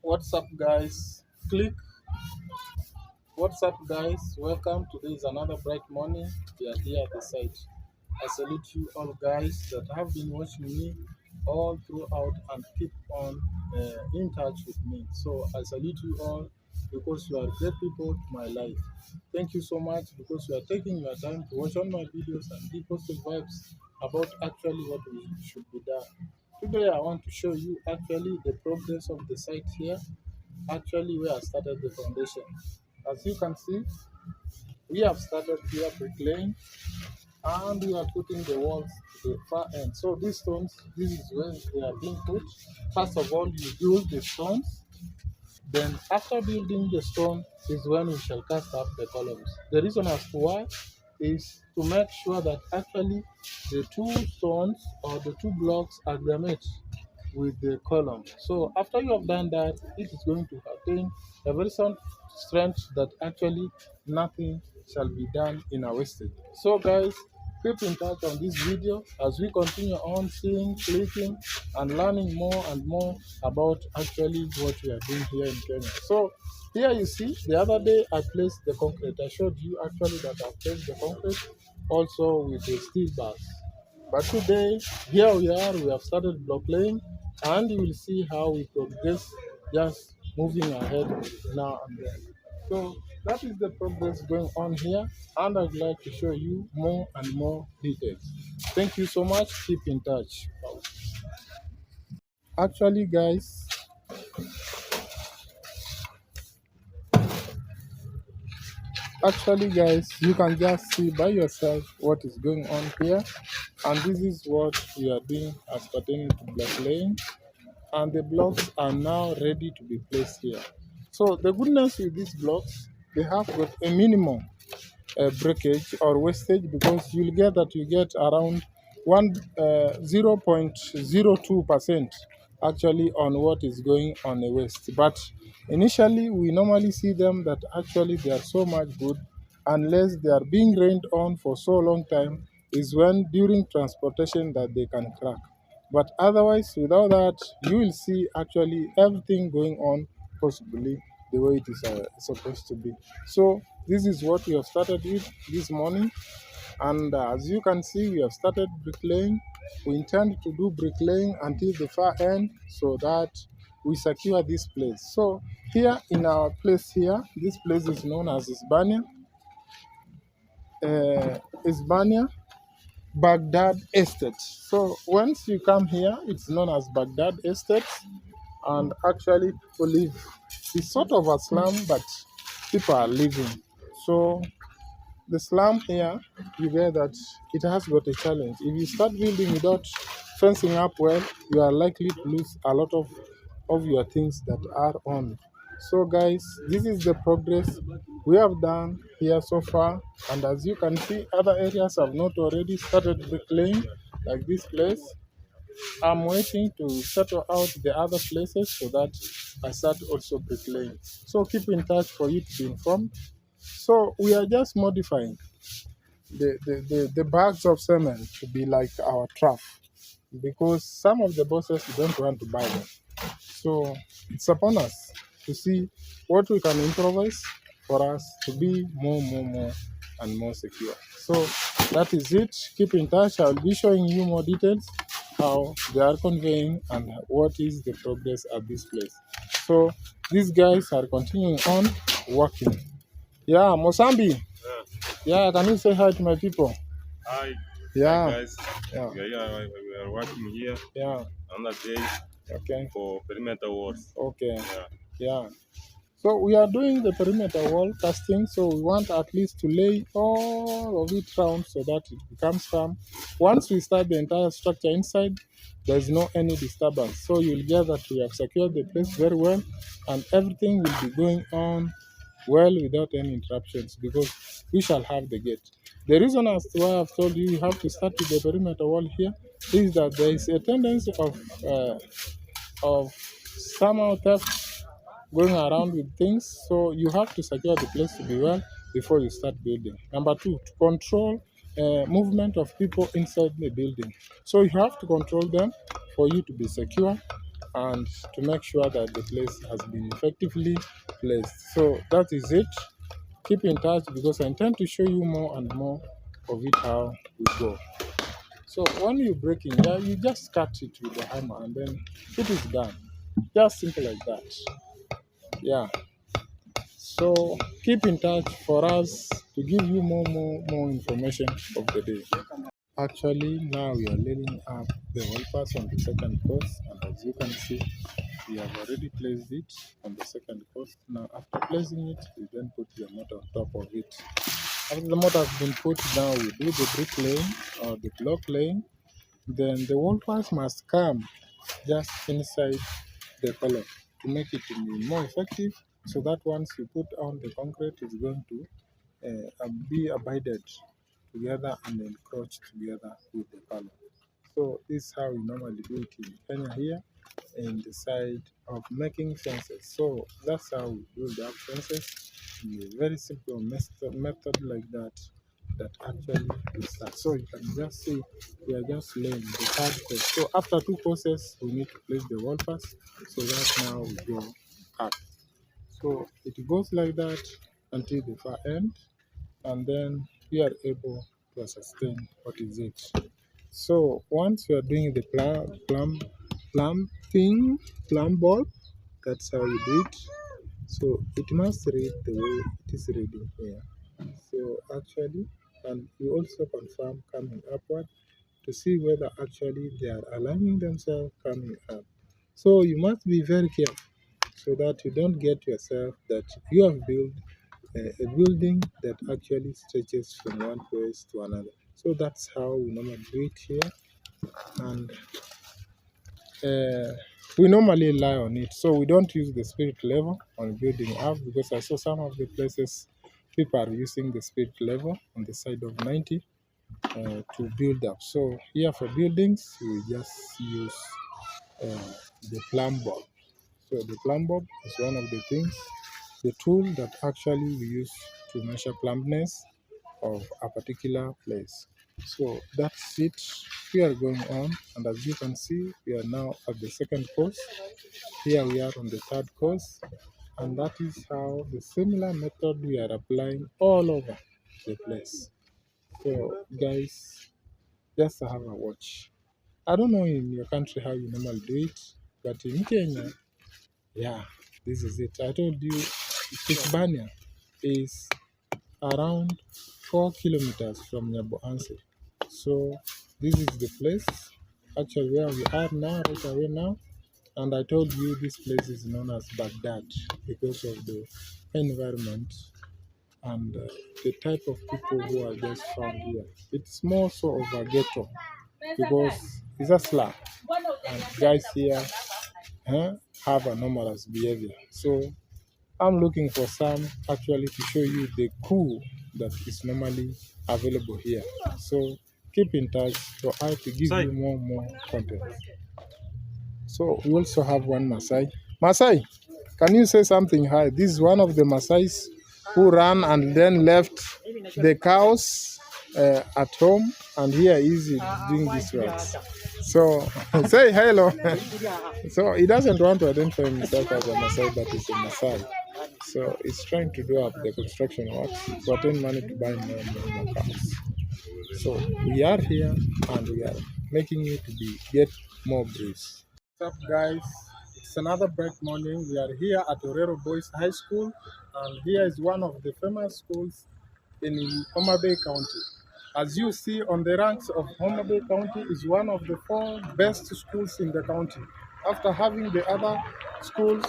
What's up, guys? Click. What's up, guys? Welcome. Today is another bright morning. We are here at the site. I salute you all, guys, that have been watching me all throughout and keep on in touch with me. So I salute you all because you are great people to my life. Thank you so much because you are taking your time to watch all my videos and give positive vibes about actually what we should be done. Today I want to show you actually the progress of the site here, actually where I started the foundation. As you can see, we have started here bricklaying and we are putting the walls to the far end. So these stones, this is where they are being put. First of all, you build the stones. Then after building the stone is when we shall cast up the columns. The reason as to why is to make sure that actually the two stones or the two blocks aggregate with the column. So after you have done that, it is going to attain a very sound strength that actually nothing shall be done in a wastage. So guys, keep in touch on this video as we continue on seeing, clicking, and learning more and more about actually what we are doing here in Kenya. So here you see, the other day I placed the concrete. I showed you actually that I placed the concrete also with the steel bars. But today, here we are, we have started block laying, and you will see how we progress just moving ahead now and then. So that is the progress going on here, and I'd like to show you more and more details. Thank you so much. Keep in touch. Actually, guys, you can just see by yourself what is going on here, and this is what we are doing as pertaining to block laying. And the blocks are now ready to be placed here. So the goodness with these blocks, they have got a minimum breakage or wastage, because you'll get that you get around 0.02% actually on what is going on the waste. But initially we normally see them that actually they are so much good unless they are being rained on for so long time, is when during transportation that they can crack. But otherwise, without that, you will see actually everything going on possibly the way it is supposed to be. So this is what we have started with this morning, and as you can see, we have started bricklaying. We intend to do bricklaying until the far end so that we secure this place. So here in our place here, this place is known as Isbania Baghdad Estate. So once you come here, it's known as Baghdad Estate, and actually people live. It's sort of a slum, but people are living. So the slum here, you get that it has got a challenge. If you start building without fencing up well, you are likely to lose a lot of your things that are on. So guys, this is the progress we have done here so far, and as you can see, other areas have not already started bricklaying like this place. I'm waiting to settle out the other places so that I start also bricklaying. So keep in touch for you to be informed. So we are just modifying the bags of cement to be like our trough, because some of the bosses don't want to buy them. So it's upon us to see what we can improvise for us to be more and more secure. So that is it. Keep in touch. I'll be showing you more details how they are conveying and what is the progress at this place. So these guys are continuing on working. Yeah, Mosambi. Yeah, can you say hi to my people? Hi. Yeah. Hi guys. Yeah. We are working here. Yeah. Another day. Okay. For perimeter walls. Okay. Yeah. Yeah. So we are doing the perimeter wall casting, so we want at least to lay all of it round so that it becomes firm. Once we start the entire structure inside, there's no any disturbance. So you'll get that we have secured the place very well, and everything will be going on well without any interruptions, because we shall have the gate. The reason as to why I've told you have to start with the perimeter wall here is that there is a tendency of somehow theft going around with things, so you have to secure the place to be well before you start building. Number two, to control movement of people inside the building. So you have to control them for you to be secure and to make sure that the place has been effectively placed. So that is it. Keep in touch because I intend to show you more and more of it how we go. So when you break in, yeah, you just cut it with the hammer and then it is done. Just simple like that. Yeah. So keep in touch for us to give you more information of the day. Actually, now we are laying up the wallpass on the second course, and as you can see, we have already placed it on the second course. Now, after placing it, we then put the mortar on top of it. After the mortar has been put down, we do the brick laying or the block laying. Then the wallpass must come just inside the column to make it to be more effective, so that once you put on the concrete, it's going to be abided together and encroach together with the column. So this is how we normally do it in Kenya here in the side of making fences. So that's how we build up fences in a very simple method like that actually we start. So you can just see we are just laying the third course. So after two courses we need to place the wall pass. So that's now we go up. So it goes like that until the far end, and then we are able to sustain what is it. So once you are doing the plumb bulb, that's how you do it. So it must read the way it is reading here. So actually, and you also confirm coming upward to see whether actually they are aligning themselves coming up. So you must be very careful so that you don't get yourself that you have built a building that actually stretches from one place to another. So that's how we normally do it here, and we normally rely on it. So we don't use the spirit level on building up because I saw some of the places people are using the spirit level on the side of 90 to build up. So here for buildings, we just use uh, the plumb bob. So the plumb bob is one of the things, the tool that actually we use to measure plumbness of a particular place. So that's it. We are going on, and as you can see, we are now at the second course. Here we are on the third course, and that is how the similar method we are applying all over the place. So, guys, just have a watch. I don't know in your country how you normally do it, but in Kenya, yeah, this is it. I told you, Hispania is around 4 kilometers from Nyaboansi. So this is the place actually where we are now, right away now. And I told you this place is known as Baghdad because of the environment and the type of people who are just found here. It's more so of a ghetto because it's a slum, and guys here have anomalous behavior. So I'm looking for some actually to show you the cool that is normally available here. So keep in touch for I to give you more content. So we also have one Masai. Masai, can you say something? Hi, this is one of the Masais who ran and then left the cows at home, and here is doing this work. So say hello. So he doesn't want to identify himself as a Masai, but he's a Masai. So he's trying to do up the construction works to attain money to buy more cows. So we are here and we are making it to be get more breeze. What's up, guys? It's another bright morning. We are here at Orero Boys High School, and here is one of the famous schools in Homa Bay County. As you see on the ranks of Homa Bay County is one of the 4 best schools in the county, after having the other schools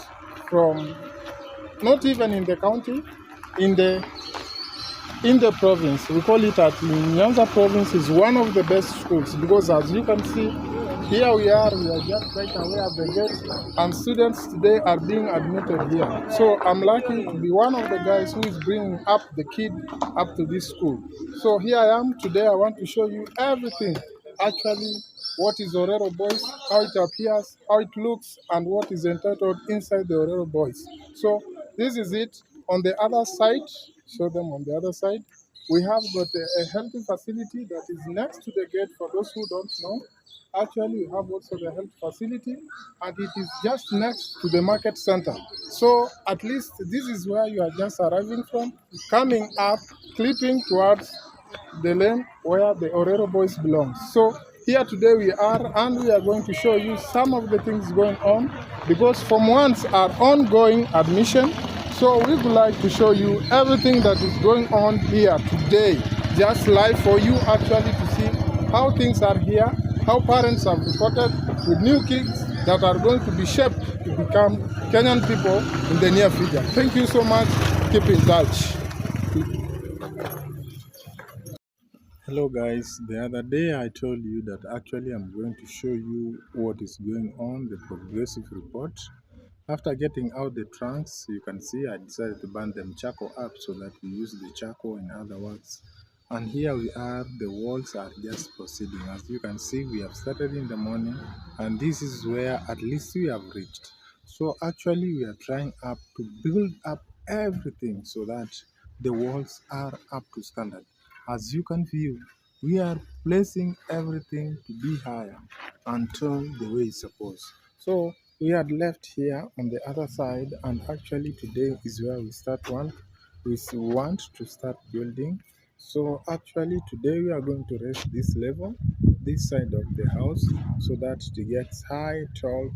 from not even in the county, in the province. We call it at Nyanza province is one of the best schools because as you can see, here we are just right away at the gate, and students today are being admitted here. So I'm lucky to be one of the guys who is bringing up the kid up to this school. So here I am today. I want to show you everything, actually, what is Orero Boys, how it appears, how it looks, and what is entitled inside the Orero Boys. So this is it. On the other side, show them on the other side. We have got a healthy facility that is next to the gate. For those who don't know, actually we have also the health facility, and it is just next to the market center. So at least this is where you are just arriving from, coming up, clipping towards the lane where the Orero Boys belong. So here today we are, and we are going to show you some of the things going on, because Form 1s are ongoing admission. So we would like to show you everything that is going on here today, just live for you actually to see how things are here, how parents have reported with new kids that are going to be shaped to become Kenyan people in the near future. Thank you so much. Keep in touch. Hello guys, the other day I told you that actually I'm going to show you what is going on, the progressive report. After getting out the trunks, you can see I decided to burn them charcoal up so that we use the charcoal in other works. And here we are, the walls are just proceeding. As you can see, we have started in the morning, and this is where at least we have reached. So actually we are trying up to build up everything so that the walls are up to standard. As you can view, we are placing everything to be higher until the way it's supposed. So we had left here on the other side, and actually today is where we want to start building. So actually today we are going to raise this level, this side of the house, so that it gets high, tall,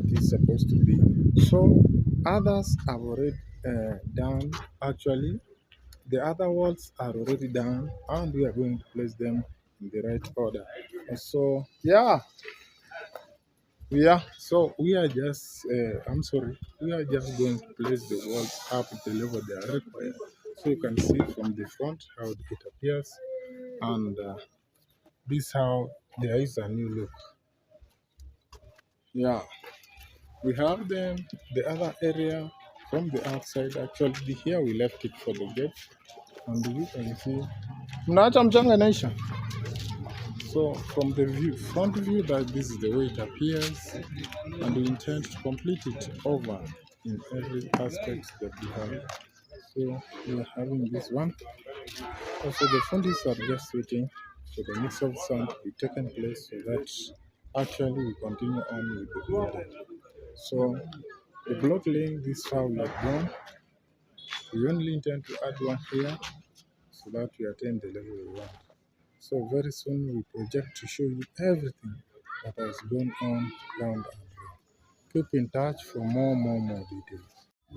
it is supposed to be. So others have already done. Actually the other walls are already done, and we are going to place them in the right order. So we are just we are just going to place the walls up at the level they are required. So you can see from the front how it appears, and this how there is a new look. Yeah, we have the other area from the outside. Actually here we left it for the gate, and you can see mnaacha mchanga naisha. So from the front view, that this is the way it appears, and we intend to complete it over in every aspect that we have. So we are having this one. Also the fundis are just waiting for the mix of sand to be taken place, so that actually we continue on with the building. So the block laying, this far we have gone. We only intend to add one here so that we attain the level we want. So very soon we project to show you everything that has gone on round and round. Keep in touch for more details.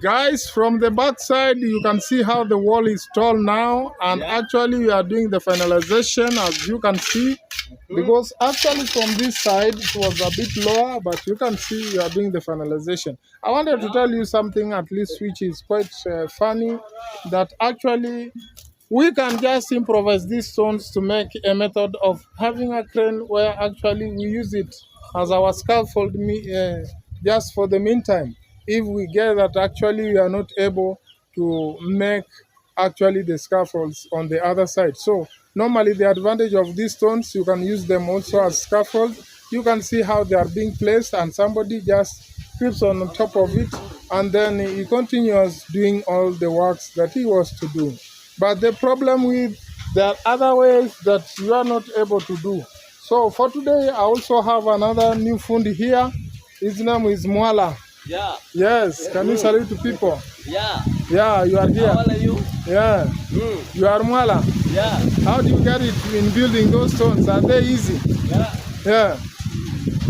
Guys, from the back side, you can see how the wall is tall now, and actually we are doing the finalization, as you can see, because actually from this side it was a bit lower, but you can see we are doing the finalization. I wanted to tell you something at least which is quite funny, that actually we can just improvise these stones to make a method of having a crane where actually we use it as our scaffold just for the meantime. If we get that actually we are not able to make actually the scaffolds on the other side. So normally the advantage of these stones, you can use them also as scaffold. You can see how they are being placed, and somebody just creeps on top of it, and then he continues doing all the works that he was to do. But the problem with there are other ways that you are not able to do. So for today, I also have another new fund here. His name is Mwala. Yeah. Yes. Can you salute to people? Yeah. Yeah, you are here. How are you? Yeah. You are Mwala. Yeah. How do you get it in building those stones? Are they easy? Yeah. Yeah.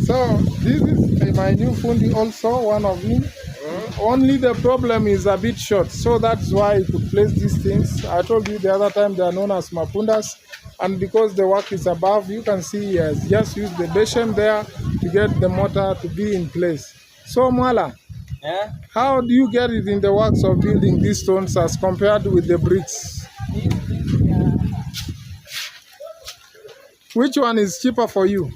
So this is my new fundi also, one of me. Only the problem is a bit short, so that's why I could place these things. I told you the other time they are known as mapundas, and because the work is above, you can see he has just used the basin there to get the mortar to be in place. So Mwala, how do you get it in the works of building these stones as compared with the bricks? Which one is cheaper for you?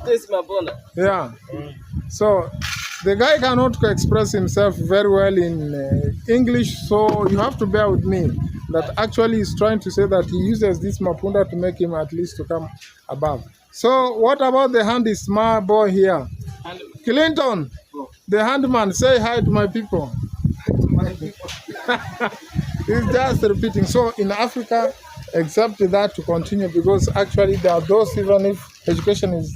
This is my bonnet. Yeah. So the guy cannot express himself very well in English, so you have to bear with me. That actually is trying to say that he uses this mapunda to make him at least to come above. So what about the handy smart boy here? Clinton, the handman, say hi to my people. It's just repeating. So in Africa, except that to continue, because actually there are those, even if education is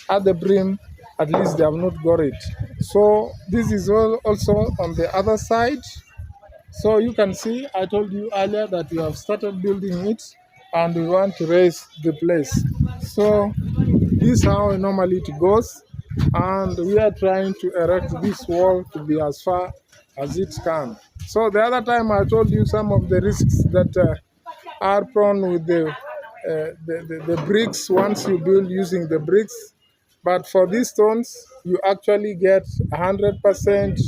at the brim, at least they have not got it. So this is also on the other side. So you can see, I told you earlier that we have started building it and we want to raise the place. So this is how normally it goes. And we are trying to erect this wall to be as far as it can. So the other time I told you some of the risks that are prone with the bricks once you build using the bricks. But for these stones, you actually get 100%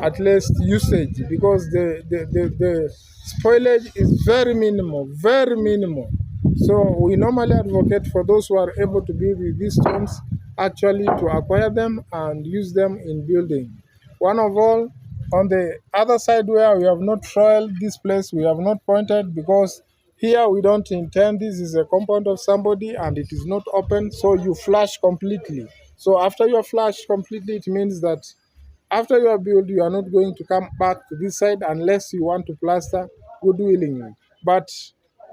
at least usage, because the spoilage is very minimal, very minimal. So we normally advocate for those who are able to build with these stones actually to acquire them and use them in building. One of all, on the other side where we have not trialed this place, we have not pointed, because here we don't intend, this is a compound of somebody and it is not open, so you flush completely. So after you are flushed completely, it means that after you are built, you are not going to come back to this side unless you want to plaster good willingly. But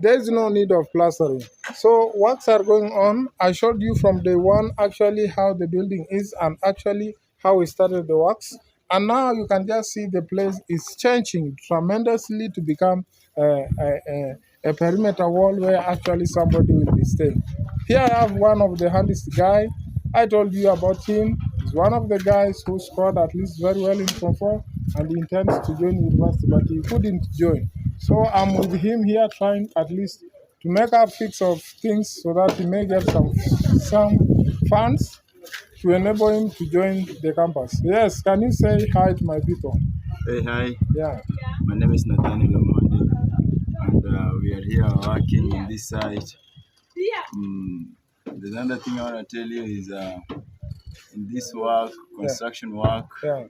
there is no need of plastering. So works are going on. I showed you from day one actually how the building is and actually how we started the works. And now you can just see the place is changing tremendously to become a perimeter wall where actually somebody will be staying. Here I have one of the handiest guy. I told you about him. He's one of the guys who scored at least very well in Form 4 and he intends to join university, but he couldn't join. So I'm with him here trying at least to make a fix of things so that he may get some funds to enable him to join the campus. Yes, can you say hi to my people? Hey, hi. Yeah. My name is Nathaniel Omondi, and we are here working in this site. There's another thing I want to tell you is in this work, construction work. Yeah.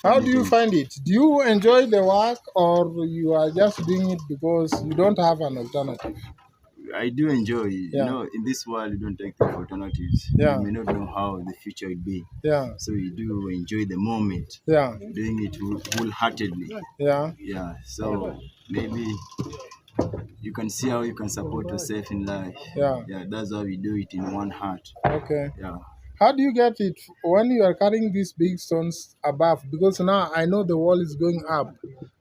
How do you find it? Do you enjoy the work, or you are just doing it because you don't have an alternative? I do enjoy. Yeah. You know, in this world, you don't take the alternatives. Yeah. You may not know how the future will be. Yeah. So you do enjoy the moment. Yeah. Doing it wholeheartedly. Yeah. Yeah. So maybe you can see how you can support yourself in life. Yeah. Yeah. That's why we do it in one heart. Okay. Yeah. How do you get it when you are carrying these big stones above? Because now I know the wall is going up,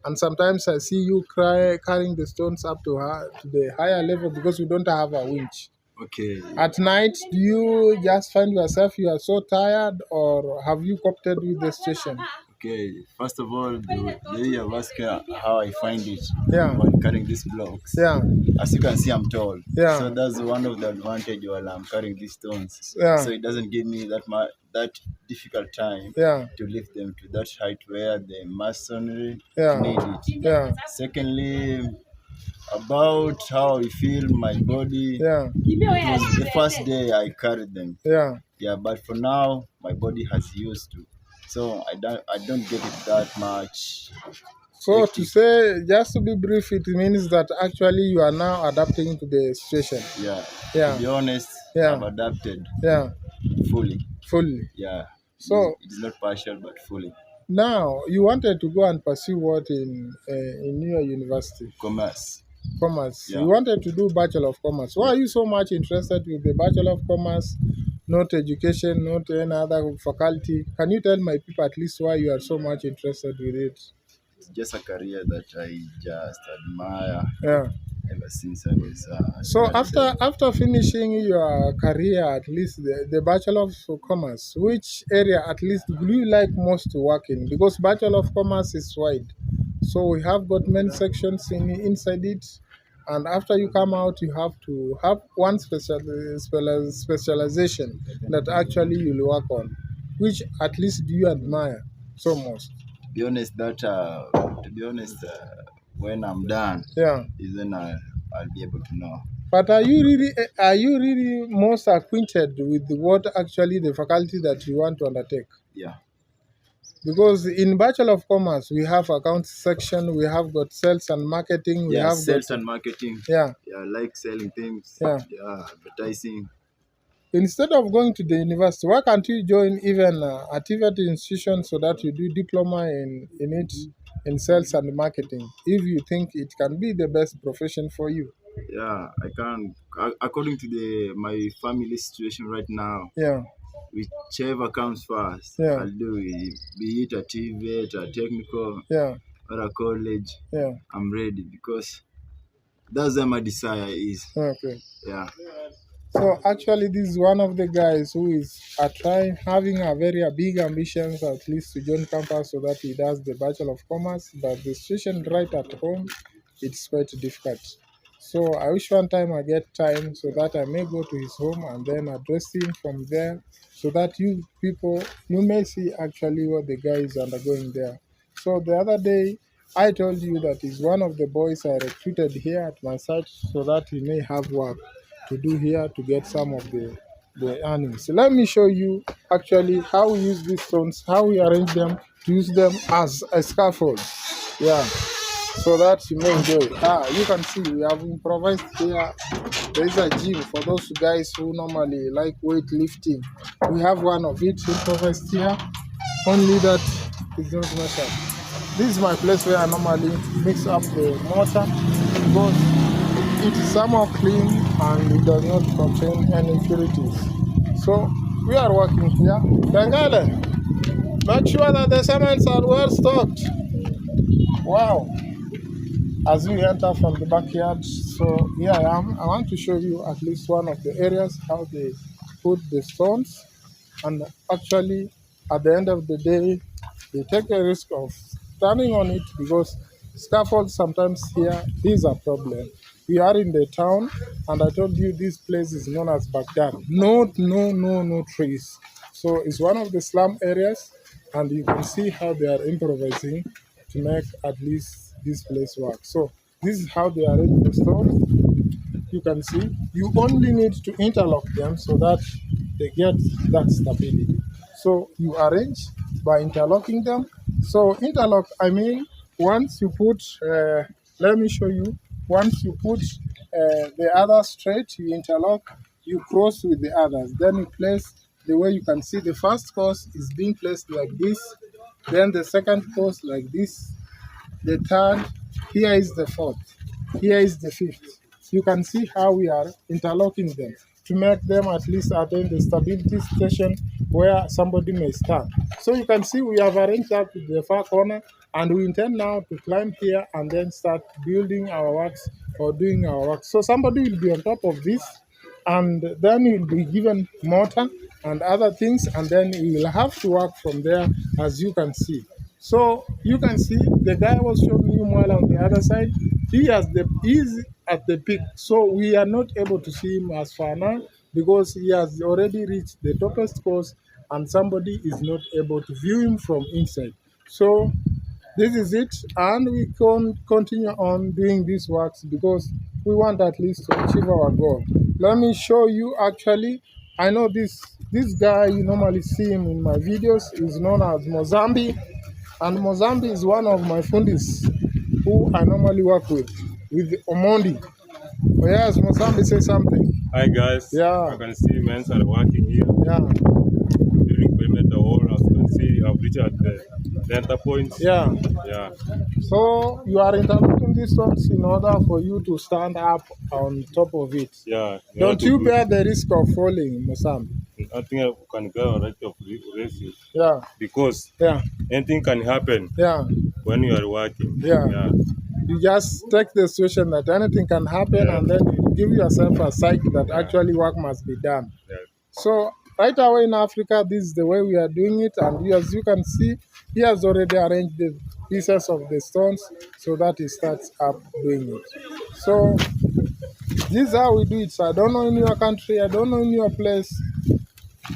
and sometimes I see you carrying the stones up to the higher level because you don't have a winch. Okay. At night, do you just find yourself you are so tired, or have you coped with the situation? Okay, first of all, the way you ask how I find it Yeah. when carrying these blocks. Yeah. As you can see, I'm tall. Yeah. So that's one of the advantage while I'm carrying these stones. Yeah. So it doesn't give me that difficult time Yeah. to lift them to that height where the masonry Yeah. need it. Yeah. Secondly, about how I feel my body. Yeah. It was the first day I carried them. Yeah. Yeah, but for now my body has used to. So I don't get it that much. So hectic. to say, just to be brief, it means that actually you are now adapting to the situation. Yeah. Yeah. To be honest, Yeah. I've adapted Yeah. fully. Fully. Yeah. So it is not partial but fully. now you wanted to go and pursue what in your university? Commerce. Commerce. Yeah. You wanted to do Bachelor of Commerce. Why are you so much interested with the Bachelor of Commerce, not education, not any other faculty? Can you tell my people at least why you are so much interested with it? It's just a career that I just admire Yeah. ever since I was. So young. after finishing your career, at least the Bachelor of Commerce, which area at least do you like most to work in? Because Bachelor of Commerce is wide. So we have got many sections inside it. And after you come out, you have to have one specialization that actually you'll work on. Which at least do you admire so most? To be honest, when I'm done, Yeah. is then I'll be able to know. But are you really most acquainted with what actually the faculty that you want to undertake? Yeah. Because in Bachelor of Commerce, we have accounts section, we have got sales and marketing, we Yeah, have sales got and marketing. yeah, Yeah, I like selling things. Yeah. Yeah, advertising. instead of going to the university, why can't you join even a TVET institution so that you do diploma in it, in sales and marketing, if you think it can be the best profession for you? Yeah, I can. According to my family situation right now, Yeah, whichever comes first, yeah, I'll do it. Be it a TVET, a technical, yeah, or a college. yeah. I'm ready because that's where my desire is. Okay. Yeah. So actually, this is one of the guys who is trying, having a very big ambitions, at least to join campus so that he does the Bachelor of Commerce. But the situation right at home, it's quite difficult. So I wish one time I get time so that I may go to his home and then address him from there, so that you people you may see actually what the guy is undergoing there. So the other day, I told you that he's one of the boys I recruited here at my site so that he may have work to do here to get some of the earnings. So let me show you actually how we use these stones, how we arrange them to use them as a scaffold. Yeah, so that you may enjoy it. You can see we have improvised here. There is a gym for those guys who normally like weightlifting. We have one of it improvised here, only that is not measured. This is my place where I normally mix up the mortar because it is somewhat clean and it does not contain any impurities. So we are working here. Bengale, make sure that the cements are well stocked. Wow. As we enter from the backyard, so here I am. I want to show you at least one of the areas how they put the stones, and actually at the end of the day they take the risk of standing on it because scaffolds sometimes here is a problem. We are in the town, and I told you this place is known as Baghdad. No trees. So it's one of the slum areas, and you can see how they are improvising to make at least this place work. So this is how they arrange the stones. You can see you only need to interlock them so that they get that stability. So you arrange by interlocking them. So interlock, I mean, once you put, let me show you, once you put the other straight, you interlock, you cross with the others. Then you place the way you can see the first course is being placed like this, then the second course like this, the third, here is the fourth, here is the fifth. You can see how we are interlocking them to make them at least attain the stability station where somebody may stand. So you can see we have arranged that to the far corner, and we intend now to climb here and then start building our works or doing our work. So somebody will be on top of this, and then you'll be given mortar and other things, and then you will have to work from there, as you can see. So you can see the guy was showing you while on the other side. He's at the peak, so we are not able to see him as far now because he has already reached the topest course, and somebody is not able to view him from inside. So this is it, and we can continue on doing these works because we want at least to achieve our goal. Let me show you actually. I know this guy, you normally see him in my videos, is known as Mozambi, and Mozambi is one of my fundis who I normally work with Omondi. Oh, yes, Mozambi, say something. Hi guys. Yeah. I can see men are working here. Yeah, During perimeter wall, as you can see, I've reached at the enter point. yeah. Yeah. So you are interlocking these stones in order for you to stand up on top of it. Yeah. Don't you bear the risk of falling, Mozambi? Nothing can go right of racing Yeah, because yeah, anything can happen yeah, when you are working. yeah. Yeah. You just take the situation that anything can happen, Yeah. and then you give yourself a psych that actually work must be done. Yeah. So right away in Africa, this is the way we are doing it, and as you can see, he has already arranged the pieces of the stones so that he starts up doing it. So this is how we do it. So I don't know in your country, I don't know in your place.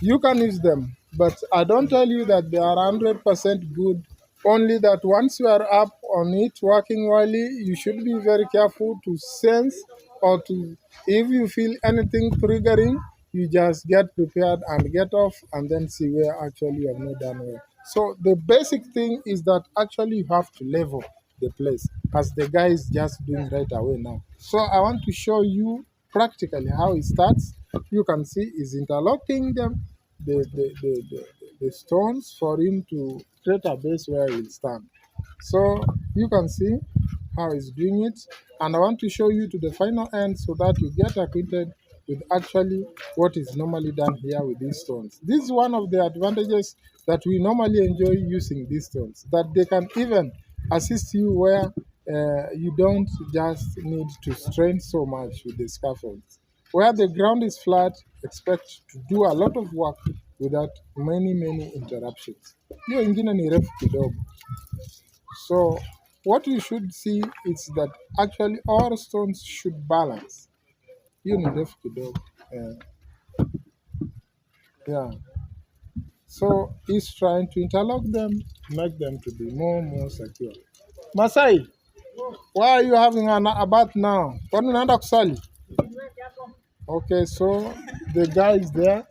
You can use them, but I don't tell you that they are 100% good. Only that once you are up on it working whiley, you should be very careful to sense or to, if you feel anything triggering, you just get prepared and get off and then see where actually you have not done well. So the basic thing is that actually you have to level the place, as the guy is just doing right away now. So I want to show you practically how it starts. you can see is interlocking them, the stones for him to create a base where he'll stand. So you can see how he's doing it, and I want to show you to the final end so that you get acquainted with actually what is normally done here with these stones. This is one of the advantages that we normally enjoy using these stones, that they can even assist you where you don't just need to strain so much with the scaffolds. Where the ground is flat, expect to do a lot of work without many interruptions. Hiyo ingine ni refu kidogo. So what you should see is that actually all stones should balance. Hiyo ni refu kidogo. Yeah. So he's trying to interlock them, make them to be more secure. Masai, why are you having a bath now? Kwani unaenda kusali? Okay, so the guy is there.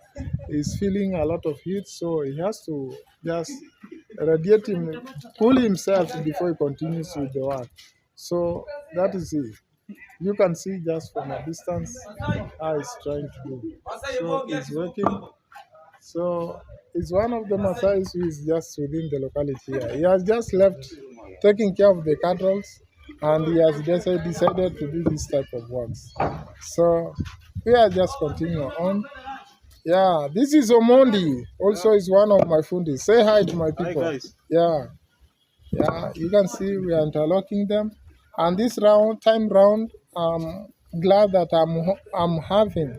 He's feeling a lot of heat, so he has to just radiate him, cool himself before he continues with the work. So that is it. You can see just from a distance how he's trying to do. So he's working. So it's one of the Maasais who is just within the locality here. He has just left taking care of the cattle, and he has just decided to do this type of works. So we are just continuing on. Yeah, this is Omondi. Also is one of my fundis. Say hi to my people. Hi guys. Yeah, you can see we are interlocking them. And this time round, I'm glad that I'm having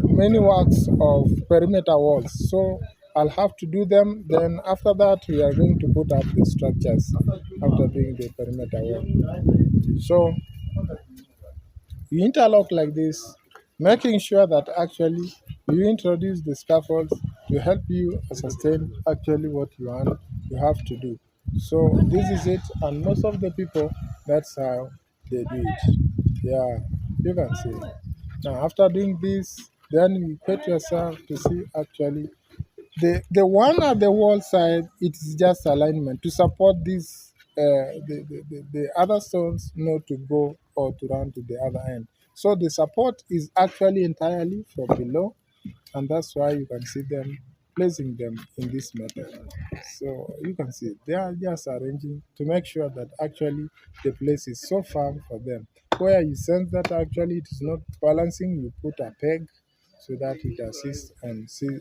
many works of perimeter walls. So I'll have to do them. Then after that, we are going to put up the structures after doing the perimeter wall. So you interlock like this, making sure that actually you introduce the scaffolds to help you sustain actually what you have to do. So this is it, and most of the people, that's how they do it. Yeah, you can see. Now after doing this, then you put yourself to see actually the one at the wall side, it is just alignment to support this the other stones not to go or to run to the other end. So the support is actually entirely from below, and that's why you can see them placing them in this method. So you can see they are just arranging to make sure that actually the place is so firm for them. Where you sense that actually it is not balancing, you put a peg so that it assists and see.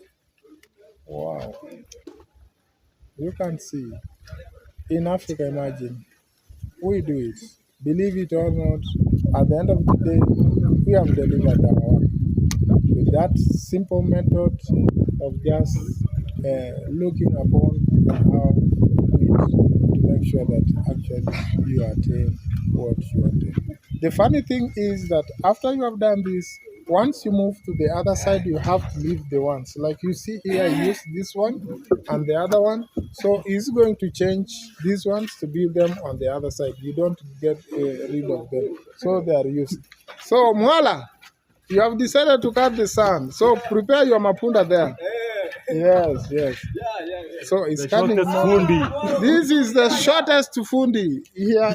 Wow, you can see in Africa, imagine we do it. Believe it or not, at the end of the day, we have delivered our work with that simple method of just looking upon how to make sure that actually you attain what you attain. The funny thing is that after you have done this, once you move to the other side, you have to leave the ones. Like you see here, I use this one and the other one. So he's going to change these ones to build them on the other side. You don't get rid of them. So they are used. So Mwala, you have decided to cut the sand. So prepare your mapunda there. Yes. So it's cutting. Fundi. This is the shortest fundi here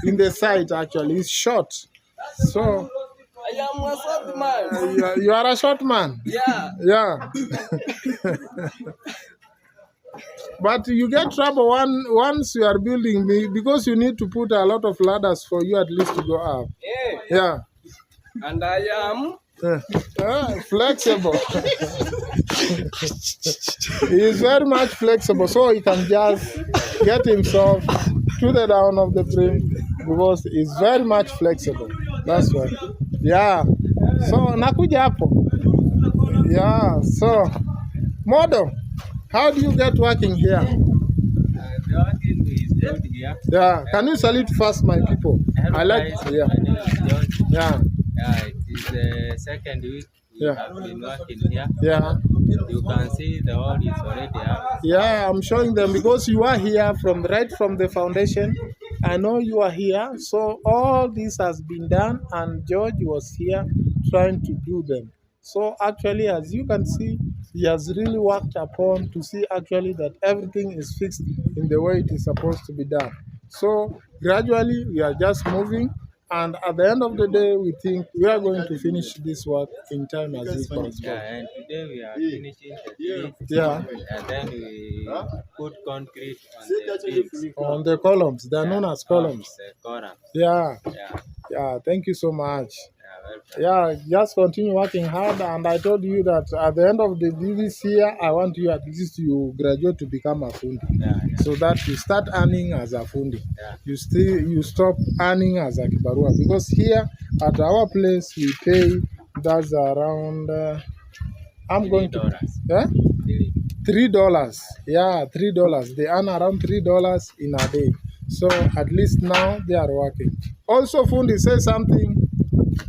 in the site. Actually, it's short. So I am a short man. you are a short man. Yeah. But you get trouble once you are building because you need to put a lot of ladders for you at least to go up. Yeah. And I am flexible. He is very much flexible, so he can just get himself to the down of the frame because he's very much flexible. That's why. Yeah. So nakuja hapo. Yeah. So Modo, how do you get working here? the working is good here. Yeah. Can you salute first, my people? Hello I like. guys, Yeah. my name is George. Yeah. It is the second week we Yeah. have been working here. Yeah. You can see the wall is already up. Yeah, I'm showing them because you are here right from the foundation. I know you are here. So all this has been done and George was here trying to do them. So actually, as you can see, he has really worked upon to see actually that everything is fixed in the way it is supposed to be done. So gradually we are just moving And at the end of the day, we think we are going to finish this work in time as if possible. Yeah, and today we are finishing the bricks, Yeah, and then we put concrete on the bricks, on the columns, they are yeah, known as of columns. the columns. Yeah, Yeah, yeah, thank you so much. yeah, welcome. Yeah, just continue working hard. And I told you that at the end of this year, I want you at least you graduate to become a fundi, Yeah, yeah, so that you start earning as a fundi. yeah. You stop earning as a kibarua, because here at our place we pay that's around. I'm going to. $3. Yeah. Really. $3. Yeah, $3. They earn around $3 in a day. So at least now they are working. Also, Fundi, say something.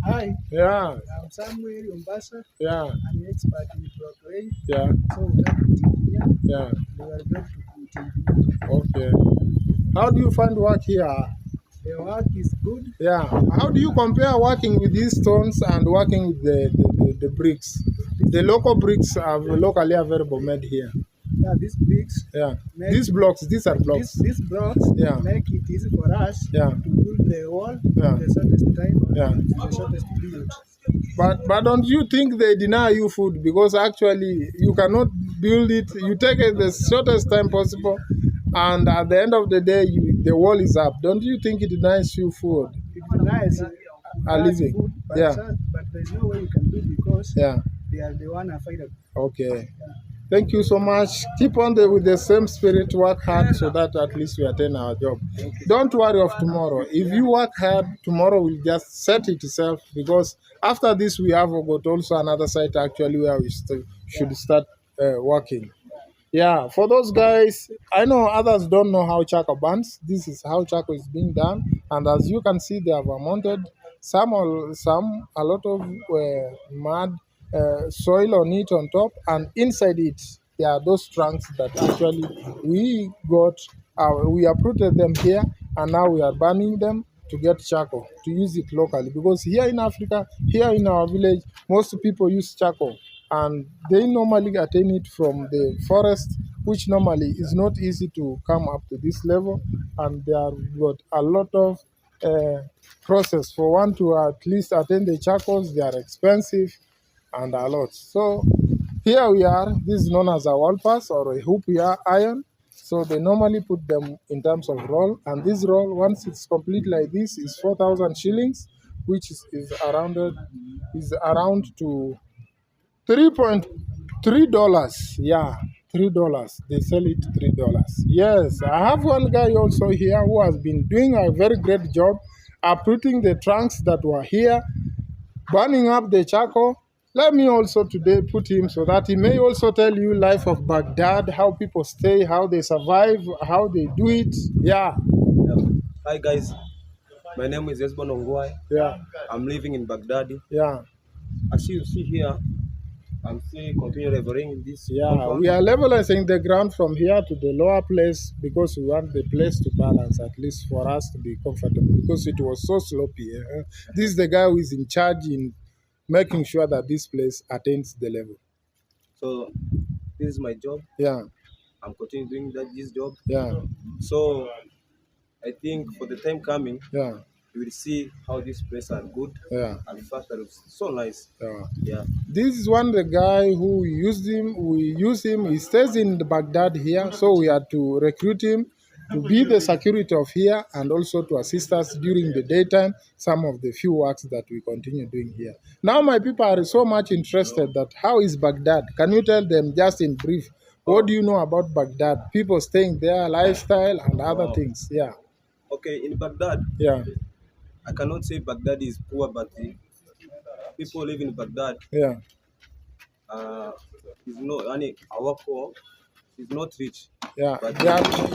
Hi, Yeah, I'm Samuel Umbasa. yeah, I'm an expert in brokering. yeah, So we have a team here. yeah. We are going to continue. Okay. How do you find work here? The work is good. Yeah. How do you compare working with these stones and working with the bricks? The local bricks are locally available made here. Yeah, these bricks Yeah. make These blocks, these are blocks. these blocks Yeah. make it easy for us Yeah. to build the wall Yeah. in the shortest time, Yeah. the shortest period. But don't you think they deny you food, because actually you cannot build it? You take it the shortest time possible, and at the end of the day, the wall is up. Don't you think it denies you food? It denies A living. food, but, Yeah. but there's no way we can do because Yeah. they are the one available. Okay. Thank you so much. Keep on with the same spirit. Work hard so that at least we attain our job. Don't worry of tomorrow. If you work hard, tomorrow will just set itself, because after this we have got also another site actually where we should start working. Yeah, for those guys, I know others don't know how charcoal burns. This is how charcoal is being done, and as you can see, they have mounted a lot of mud soil on it on top, and inside it there are those trunks that actually we got. We uprooted them here, and now we are burning them to get charcoal to use it locally, because here in Africa, here in our village, most people use charcoal, and they normally attain it from the forest, which normally is not easy to come up to this level, and they are got a lot of uh, process for one to at least attain the charcoals. They are expensive and a lot. So here we are. This is known as a wall pass or a hoop iron. So they normally put them in terms of roll, and this roll, once it's complete like this, is 4,000 shillings, which is around to $3.3. Yeah, $3. They sell it $3. Yes, I have one guy also here who has been doing a very great job uprooting the trunks that were here, burning up the charcoal. Let me also today put him so that he may also tell you life of Baghdad, how people stay, how they survive, how they do it. Yeah, Hi guys, my name is Esbon Ongwai. yeah, I'm living in Baghdad. yeah, As you see here, I'm still continue leveling in this yeah. compound. We are leveling the ground from here to the lower place because we want the place to balance, at least for us to be comfortable, because it was so sloppy. This is the guy who is in charge in making sure that this place attains the level. So this is my job. Yeah, I'm continuing doing this job. yeah, So I think for the time coming, yeah, you will see how this place are good yeah, and fast and so nice. yeah. Yeah. This is the guy who used him. We use him. He stays in Baghdad here, so we had to recruit him to be the security of here and also to assist us during the daytime. Some of the few works that we continue doing here. Now, my people are so much interested that how is Baghdad? Can you tell them just in brief? What do you know about Baghdad? People staying there, lifestyle, and other things. Yeah, Okay, in Baghdad, yeah, I cannot say Baghdad is poor, but the people live in Baghdad yeah. is no, our poor is not rich. Yeah, But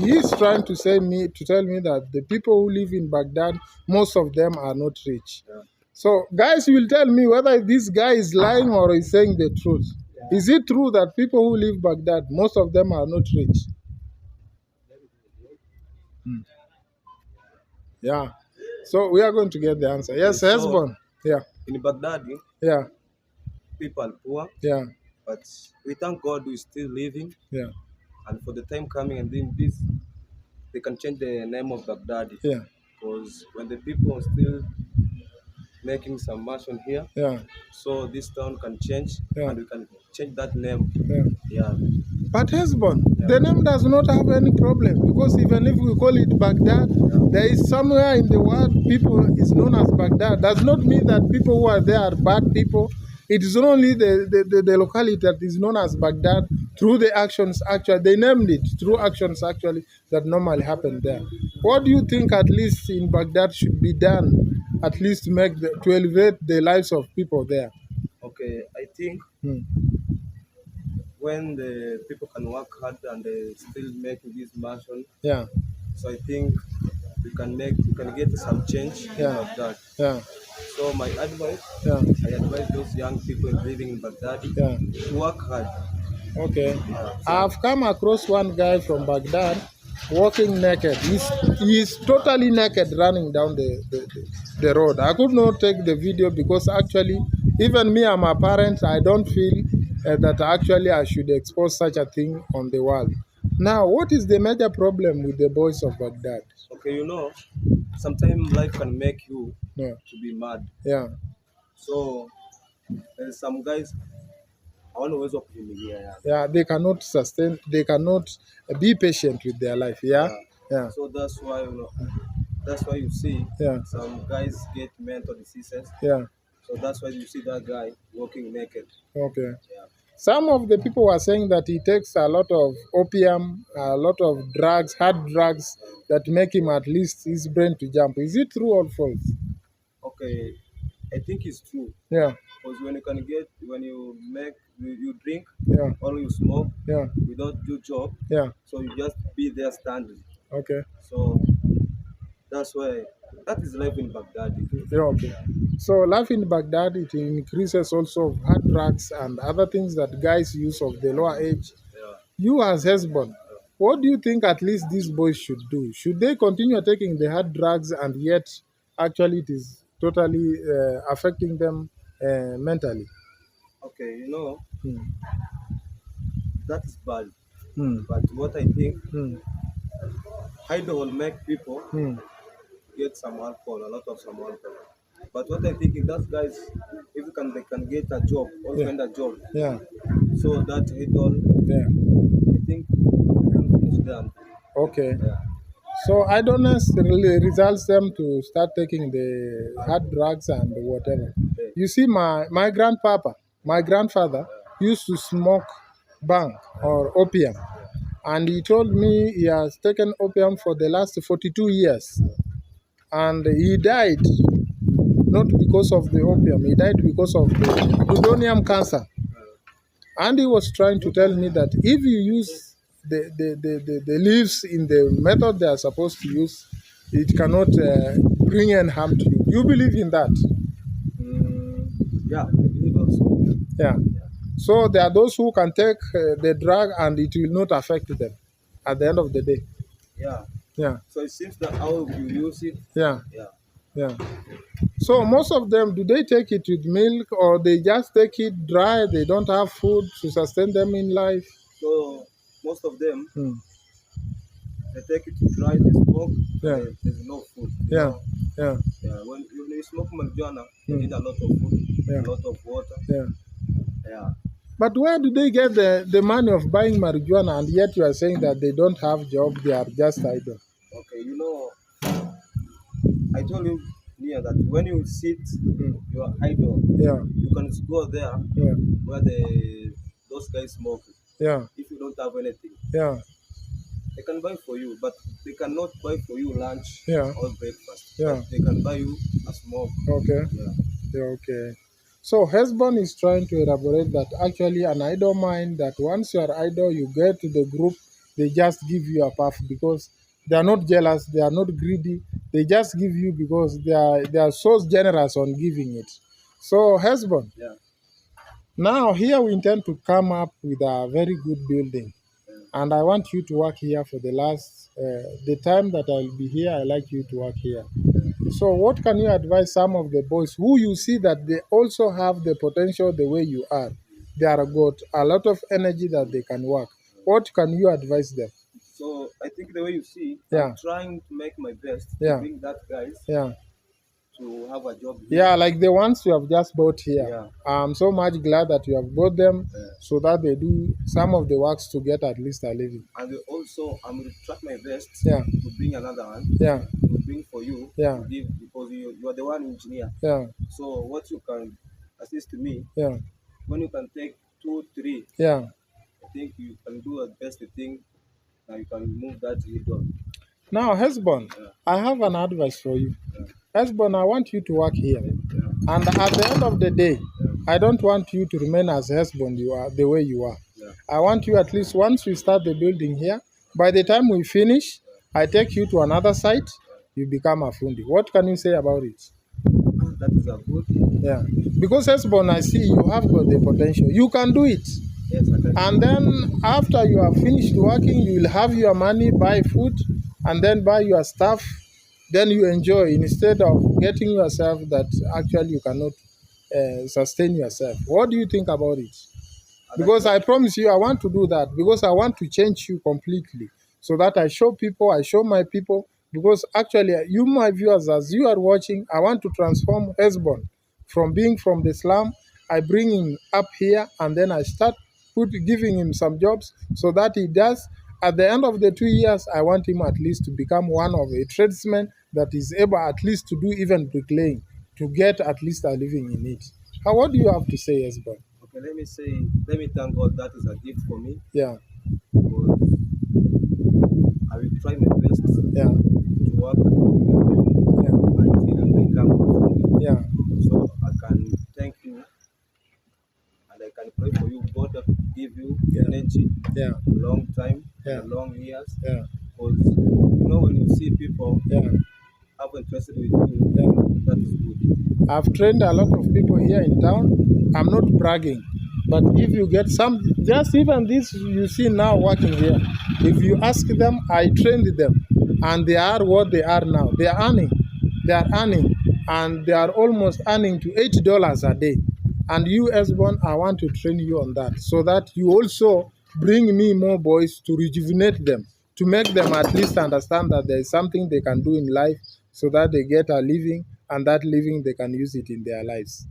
he's trying to tell me that the people who live in Baghdad, most of them are not rich. Yeah. So, guys, will tell me whether this guy is lying or is saying the truth. Is it true that people who live Baghdad, most of them are not rich? Yeah. So we are going to get the answer. Yes, So- Hezbon. Yeah, in Baghdad, yeah, people are poor, yeah, but we thank God we're still living. yeah, And for the time coming, and then this, they can change the name of Baghdad. yeah. because when the people are still making some motion here, Yeah, so this town can change Yeah. and we can change that name. yeah. Yeah. But husband, the name does not have any problem because even if we call it Baghdad, there is somewhere in the world people is known as Baghdad. Does not mean that people who are there are bad people. It is only the locality that is known as Baghdad through the actions actually. They named it through actions actually that normally happen there. What do you think at least in Baghdad should be done at least to elevate the lives of people there? Okay, I think Hmm. when the people can work hard and they still make this motion, Yeah, so I think we can get some change Yeah. in Baghdad. yeah, So my advice, yeah, I advise those young people living in Baghdad yeah. to work hard. Okay. I've come across one guy from Baghdad walking naked. He's totally naked running down the road. I could not take the video because actually, even me, I'm a parent, I don't feel that actually I should expose such a thing on the world. Now, what is the major problem with the boys of Baghdad? Okay, you know, sometimes life can make you Yeah, to be mad. yeah, So there's some guys hawana uwezo wa kuvumilia yani. yeah. They cannot be patient with their life. Yeah, yeah, So that's why you see yeah, some guys get mental diseases. yeah. So that's why you see that guy walking naked. Okay. Yeah. Some of the people were saying that he takes a lot of opium, a lot of drugs, hard drugs that make him at least his brain to jump. Is it true or false? Okay, I think it's true. Yeah, Because when you drink yeah, or you smoke yeah, without do job, yeah. so you just be there standing. Okay. So that's why that is life in Baghdad. Yeah, okay. So life in Baghdad, it increases also of hard drugs and other things that guys use of the lower age. Yeah. You as husband, what do you think at least these boys should do? Should they continue taking the hard drugs and yet actually it is totally affecting them mentally? Okay, you know, Hmm. that is bad. Hmm. But what I think, Hmm. idol will make people Hmm. get some alcohol, a lot of some alcohol. But what I think is that guys, if they can get a job or Yeah. find a job, Yeah. so that idol, Yeah. I think they can finish them. Okay. Yeah. So idleness really results them to start taking the hard drugs and whatever. You see, my grandfather used to smoke bang or opium, and he told me he has taken opium for the last 42 years, and he died not because of the opium, he died because of the plutonium cancer. And he was trying to tell me that if you use the leaves in the method they are supposed to use, it cannot bring any harm to you. You believe in that? Yeah, I believe also. Yeah. So there are those who can take the drug and it will not affect them at the end of the day. Yeah. Yeah. So it seems that how you use it. Yeah. Yeah. Yeah. So most of them, do they take it with milk or they just take it dry? They don't have food to sustain them in life? So most of them Hmm. they take it to dry, they smoke. Yeah. There's no food. You Yeah. know? Yeah. Yeah. When you smoke marijuana, you Hmm. need a lot of food, Yeah. a lot of water. Yeah. Yeah. But where do they get the money of buying marijuana and yet you are saying that they don't have job, they are just idle? Okay, you know, I told you here that when you sit, Hmm. you are idle. Yeah. You can go there Yeah. where those guys smoke. Yeah. If you don't have anything, Yeah. they can buy for you, but they cannot buy for you lunch Yeah. or breakfast. Yeah. But they can buy you a smoke. Okay. Yeah. Yeah, okay. So Hezbon is trying to elaborate that actually an idle mind, that once you are idle, you get to the group, they just give you a puff because they are not jealous, they are not greedy, they just give you because they are so generous on giving it. So Hezbon, Yeah. now here we intend to come up with a very good building. And I want you to work here for the time that I'll be here, I like you to work here. So what can you advise some of the boys who you see that they also have the potential the way you are? They are got a lot of energy that they can work. What can you advise them? So I think the way you see, Yeah. I'm trying to make my best Yeah. to bring that guys Yeah. to have a job here. Yeah, like the ones you have just bought here. Yeah. I'm so much glad that you have bought them so that they do some of the works to get at least a living. And also, I'm going to try my best Yeah. to bring another one. Yeah. To bring for you. Yeah. To give, because you are the one engineer. Yeah. So what you can assist me, Yeah. when you can take 2, 3, Yeah. I think you can do a best thing and you can move that needle. Now, husband, I have an advice for you. Husband, I want you to work here. And at the end of the day, I don't want you to remain as husband you are the way you are. I want you at least once we start the building here, by the time we finish, I take you to another site, you become a fundi. What can you say about it? That is a good. Yeah. Because husband, I see you have got the potential. You can do it. Yes, I can. And then after you have finished working, you will have your money, buy food, and then buy your stuff. Then you enjoy instead of getting yourself that actually you cannot sustain yourself. What do you think about it? Because I promise you, I want to do that because I want to change you completely so that I show people, I show my people. Because actually, you, my viewers, as you are watching, I want to transform Hezbon from being from the slum. I bring him up here and then I start giving him some jobs so that he does. At the end of the 2 years, I want him at least to become one of a tradesman that is able at least to do even bricklaying, to get at least a living in it. What do you have to say, Hezbon? Okay, let me thank God that is a gift for me. Yeah. Because I will try my best Yeah. to work Yeah. until I become. Yeah. So I can thank you and I can pray for you. God to give you energy, Yeah. long time, Yeah. long years. Yeah. Because you know when you see people Yeah. have interested with you, Yeah. that is good. I've trained a lot of people here in town. I'm not bragging, but if you get some, just even this you see now working here, if you ask them, I trained them, and they are what they are now. They are earning, and they are almost earning to $8 a day. And you, Esbon, I want to train you on that, so that you also bring me more boys to rejuvenate them, to make them at least understand that there is something they can do in life, so that they get a living, and that living they can use it in their lives.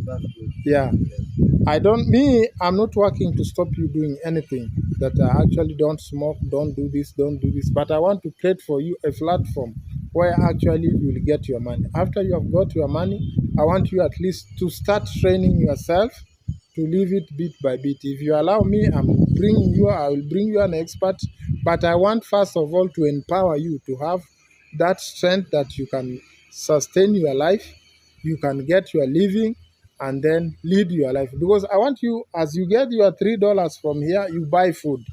That's good. Yeah. I'm not working to stop you doing anything that actually don't smoke, don't do this, but I want to create for you a platform where actually you will get your money. After you have got your money, I want you at least to start training yourself to leave it bit by bit. If you allow me, I will bring you an expert, but I want first of all to empower you to have that strength that you can sustain your life, you can get your living, and then lead your life. Because I want you, as you get your $3 from here, you buy food.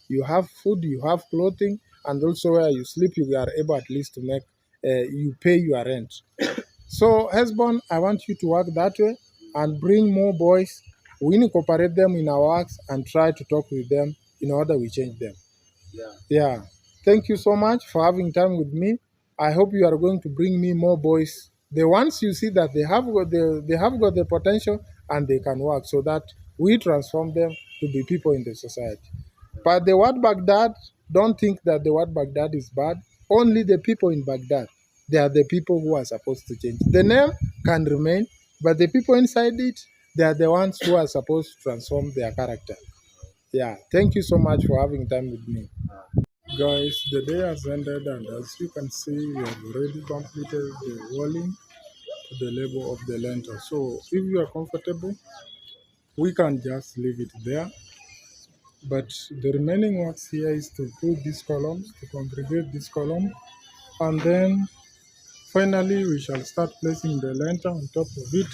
You have food, you have clothing, and also where you sleep, you are able at least to make, you pay your rent. So, Hezbon, I want you to work that way and bring more boys. We incorporate them in our works and try to talk with them in order we change them. Yeah. Thank you so much for having time with me. I hope you are going to bring me more boys. The ones you see that they have got the potential and they can work, so that we transform them to be people in the society. But the word Baghdad, don't think that the word Baghdad is bad. Only the people in Baghdad, they are the people who are supposed to change. The name can remain, but the people inside it, they are the ones who are supposed to transform their character. Yeah, thank you so much for having time with me. Guys, the day has ended, and as you can see, we have already completed the walling to the level of the lintel. So if you are comfortable, we can just leave it there. But the remaining works here is to put these columns, to congregate this column, and then finally we shall start placing the lantern on top of it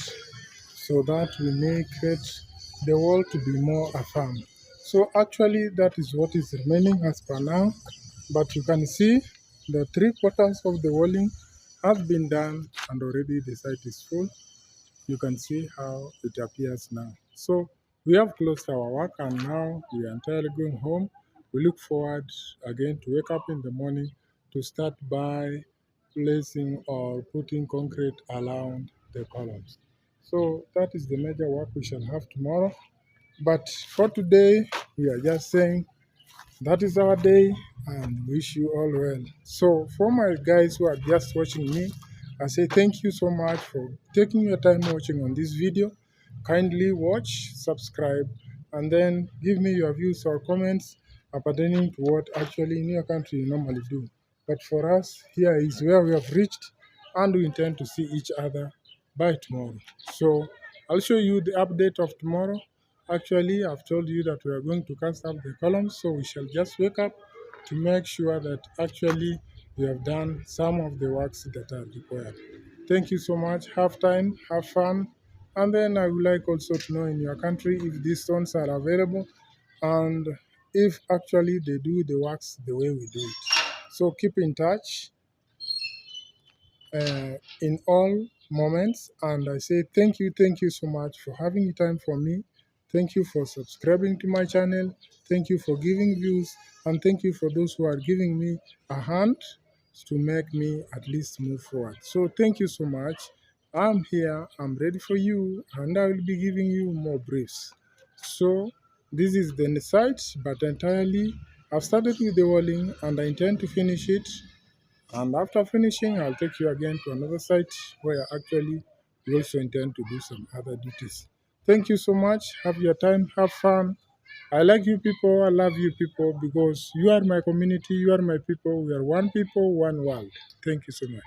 so that we may create the wall to be more affirm. So actually that is what is remaining as per now, but you can see the 3/4 of the walling has been done and already the site is full. You can see how it appears now. So we have closed our work and now we are entirely going home. We look forward again to wake up in the morning to start by placing or putting concrete around the columns. So that is the major work we shall have tomorrow. But for today, we are just saying That is our day, and wish you all well. So, for my guys who are just watching me, I say thank you so much for taking your time watching on this video. Kindly watch, subscribe, and then give me your views or comments pertaining to what actually in your country you normally do. But for us, here is where we have reached, and we intend to see each other by tomorrow. So, I'll show you the update of tomorrow. Actually, I've told you that we are going to cast up the columns, so we shall just wake up to make sure that actually we have done some of the works that are required. Thank you so much. Have time, have fun, and then I would like also to know in your country if these stones are available and if actually they do the works the way we do it. So keep in touch in all moments. And I say thank you so much for having time for me. Thank you for subscribing to my channel. Thank you for giving views. And thank you for those who are giving me a hand to make me at least move forward. So thank you so much. I'm here, I'm ready for you, and I will be giving you more briefs. So this is the site, but entirely I've started with the walling and I intend to finish it, and after finishing, I'll take you again to another site where actually we also intend to do some other duties. Thank you so much. Have your time. Have fun. I like you people. I love you people because you are my community. You are my people. We are one people, one world. Thank you so much.